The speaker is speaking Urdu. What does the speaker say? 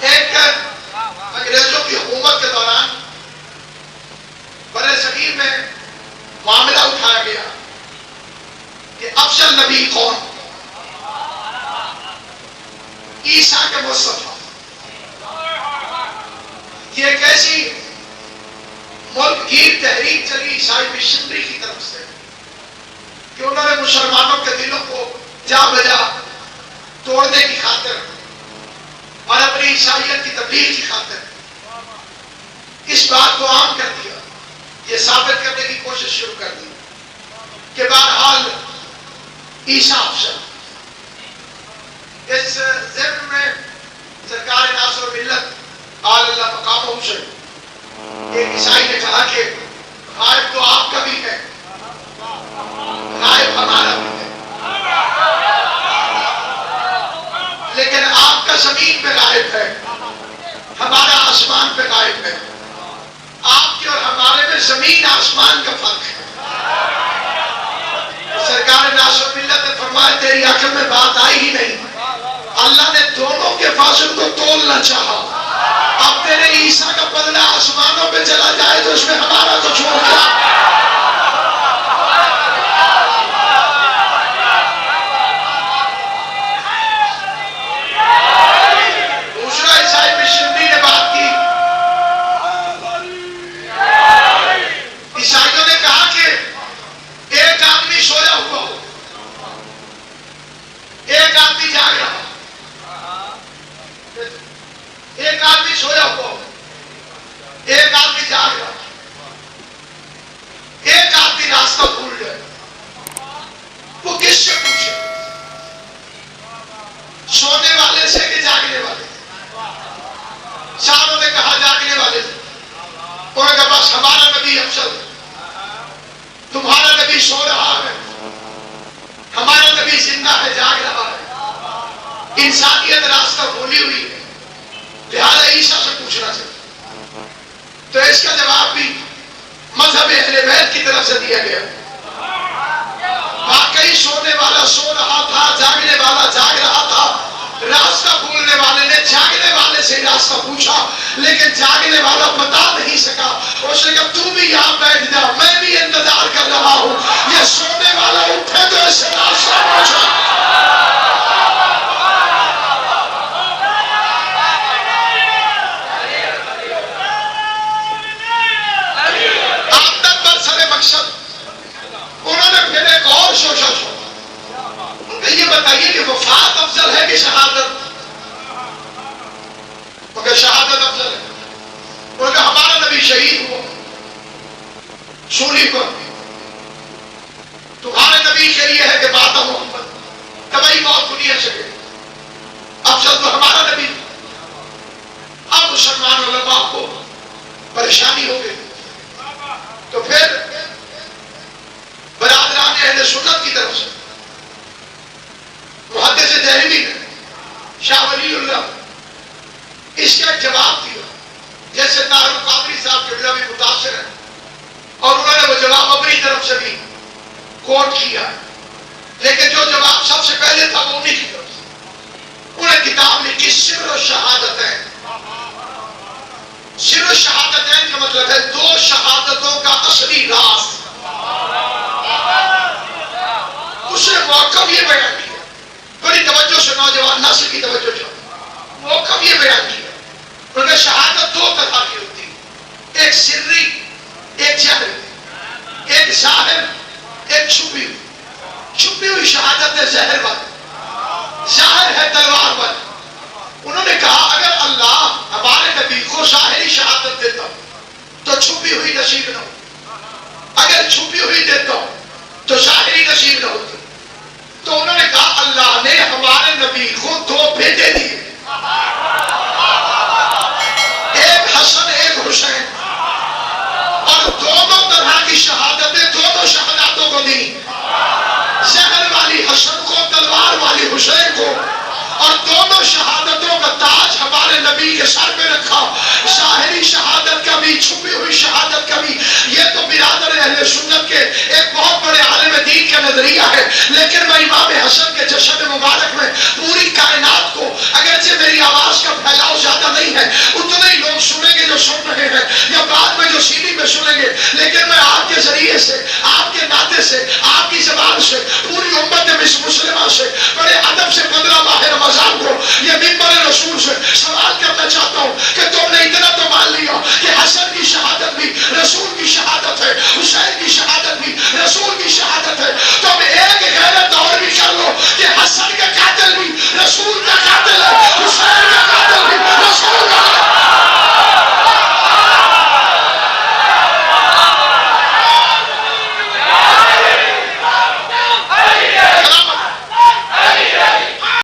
ایک انگریزوں کی حکومت کے دوران برے صغیر میں معاملہ اٹھایا گیا کہ افضل نبی کون؟ عیسیٰ کے مصطفیٰ. یہ ایک ایسی ملک گیر تحریک چلی عیسائی مشنری کی طرف سے کہ انہوں نے مسلمانوں کے دلوں کو جا بجا توڑنے کی خاطر اور اپنی عیسائیت کی تبلیغ کی خاطر اس بات کو عام کر دیا، یہ ثابت کرنے کی کوشش شروع کر دی کہ بہرحال عیسیٰ افضل. اس ضمن میں سرکار ناصر ملت آل اللہ مقامہ سے ایک عیسائی نے کہا کہ غائب تو آپ کا بھی ہے، غائب ہمارا بھی ہے، لیکن آپ کا زمین پہ غائب ہے، ہمارا آسمان پہ غائب ہے. آپ کے اور ہمارے میں زمین آسمان کا فرق ہے. سرکار ناصر ملت نے فرمایا تیری عقل میں بات آئی ہی نہیں. اللہ نے دونوں کے فاصل کو تولنا چاہا. اب تیرے عیسیٰ کا بدلہ آسمانوں پہ چلا جائے تو اس میں ہمارا تو چھوڑ گیا. دوسرا عیسائی مشنری نے بات کی. عیسائیوں نے کہا کہ ایک آدمی سویا ہوا ہو، ایک آدمی جاگ رہا ہو. ایک آدمی سویا ہوا ہو، ایک آدمی جاگ رہا ہو. ایک آدمی راستہ بھول جائے، وہ کس سے پوچھے؟ سونے والے سے کہ جاگنے والے؟ چاروں نے کہا جاگنے والے سے. انہوں نے کہا بس ہمارا نبی افضل ہے، تمہارا نبی سو رہا ہے، ہمارا نبی زندہ ہے، جاگ رہا ہے. انسانیت راستہ بھولی ہوئی ہے، لہذا عیسیٰ سے پوچھنا چاہیے. تو اس کا جواب بھی مذہب اہل بیت کی طرف سے دیا گیا. واقعی سونے والا سو رہا تھا، جاگنے والا جاگ رہا تھا. راستہ بھولنے والے نے جاگنے والے سے راستہ پوچھا، لیکن جاگنے والا بتا نہیں سکا. اس نے کہا تو بھی یہاں بیٹھ جا، میں بھی انتظار کر رہا ہوں. یہ سونے والا اٹھے تو اس سے راستہ پوچھا. آمدن برسر مقصد انہوں نے پھر ایک اور شوشہ چھوڑا. یہ بتائیے کہ وفات افضل ہے کہ شہادت؟ کیونکہ شہادت افضل ہے. کیونکہ ہمارا نبی شہید ہوا سولی پر. تمہارے نبی کے لیے ہے کہ بات محمد کبھی موت دنیا سے گئی. افضل تو ہمارا نبی. اب مسلمان علماء کو پریشانی ہو گئی. تو پھر برادران اہل سنت کی طرف سے محدث دہلوی نے شاہ ولی اللہ اس کا ایک جواب دیا، جیسے طاہر القادری صاحب قبلہ بھی متاثر ہے، اور انہوں نے وہ جواب اپنی طرف سے بھی کوٹ کیا. لیکن جو جواب سب سے پہلے تھا وہ انہی کی طرف سے. انہیں کتاب لکھی سر الشہادتین. سر الشہادتین کا مطلب ہے دو شہادتوں کا اصلی راز. اس نے موقف یہ بیان کیا، بڑی توجہ سے نوجوان نسل کی توجہ چاہتا. موقف یہ بیان کیا کیونکہ شہادت دو طرح کی ہوتی ہے، ایک سری، ایک جہری، ایک ظاہر، ایک چھپی ہوئی. چھپی ہوئی شہادت ہے زہر والی، ظاہر ہے تلوار والی. انہوں نے کہا اگر اللہ ہمارے نبی کو ظاہری شہادت دیتا تو چھپی ہوئی نصیب نہ ہوتی، اگر چھپی ہوئی دیتا تو ظاہری نصیب نہ ہوتی. تو انہوں نے کہا اللہ نے ہمارے نبی کو دو بیٹے دیے، ایک حسن ایک حسین، اور دونوں طرح کی شہادتیں دونوں شہادتوں کو دی. زہر والی حسن کو، تلوار والی حسین کو، اور دونوں شہادتوں کا تاج ہمارے نبی کے سر پہ رکھا. ظاہری شہادت کا بھی، چھپی ہوئی شہادت کا بھی. یہ تو برادر اہل سنت کے ایک بہت بڑے عالم دین کا نظریہ ہے، لیکن میں امام حسن کے جشن مبارک میں پوری کائنات کو، اگرچہ میری آواز ہیں اتنے ہی لوگ سنیں گے جو سن رہے ہیں یا بعد میں جو سی ڈی میں سنیں گے، لیکن میں آپ کے ذریعے سے، آپ کے ناطے سے، آپ کی زبان سے، پوری امت مسلمہ سے بڑے ادب سے 15 ماہ رمضان کو یہ ممبر رسول سے سوال کرنا چاہتا ہوں کہ تم نے اتنا تو مان لیا کہ حسن کی شہادت بھی رسول کی شہادت ہے، حسین کی شہادت بھی رسول کی شہادت ہے، تو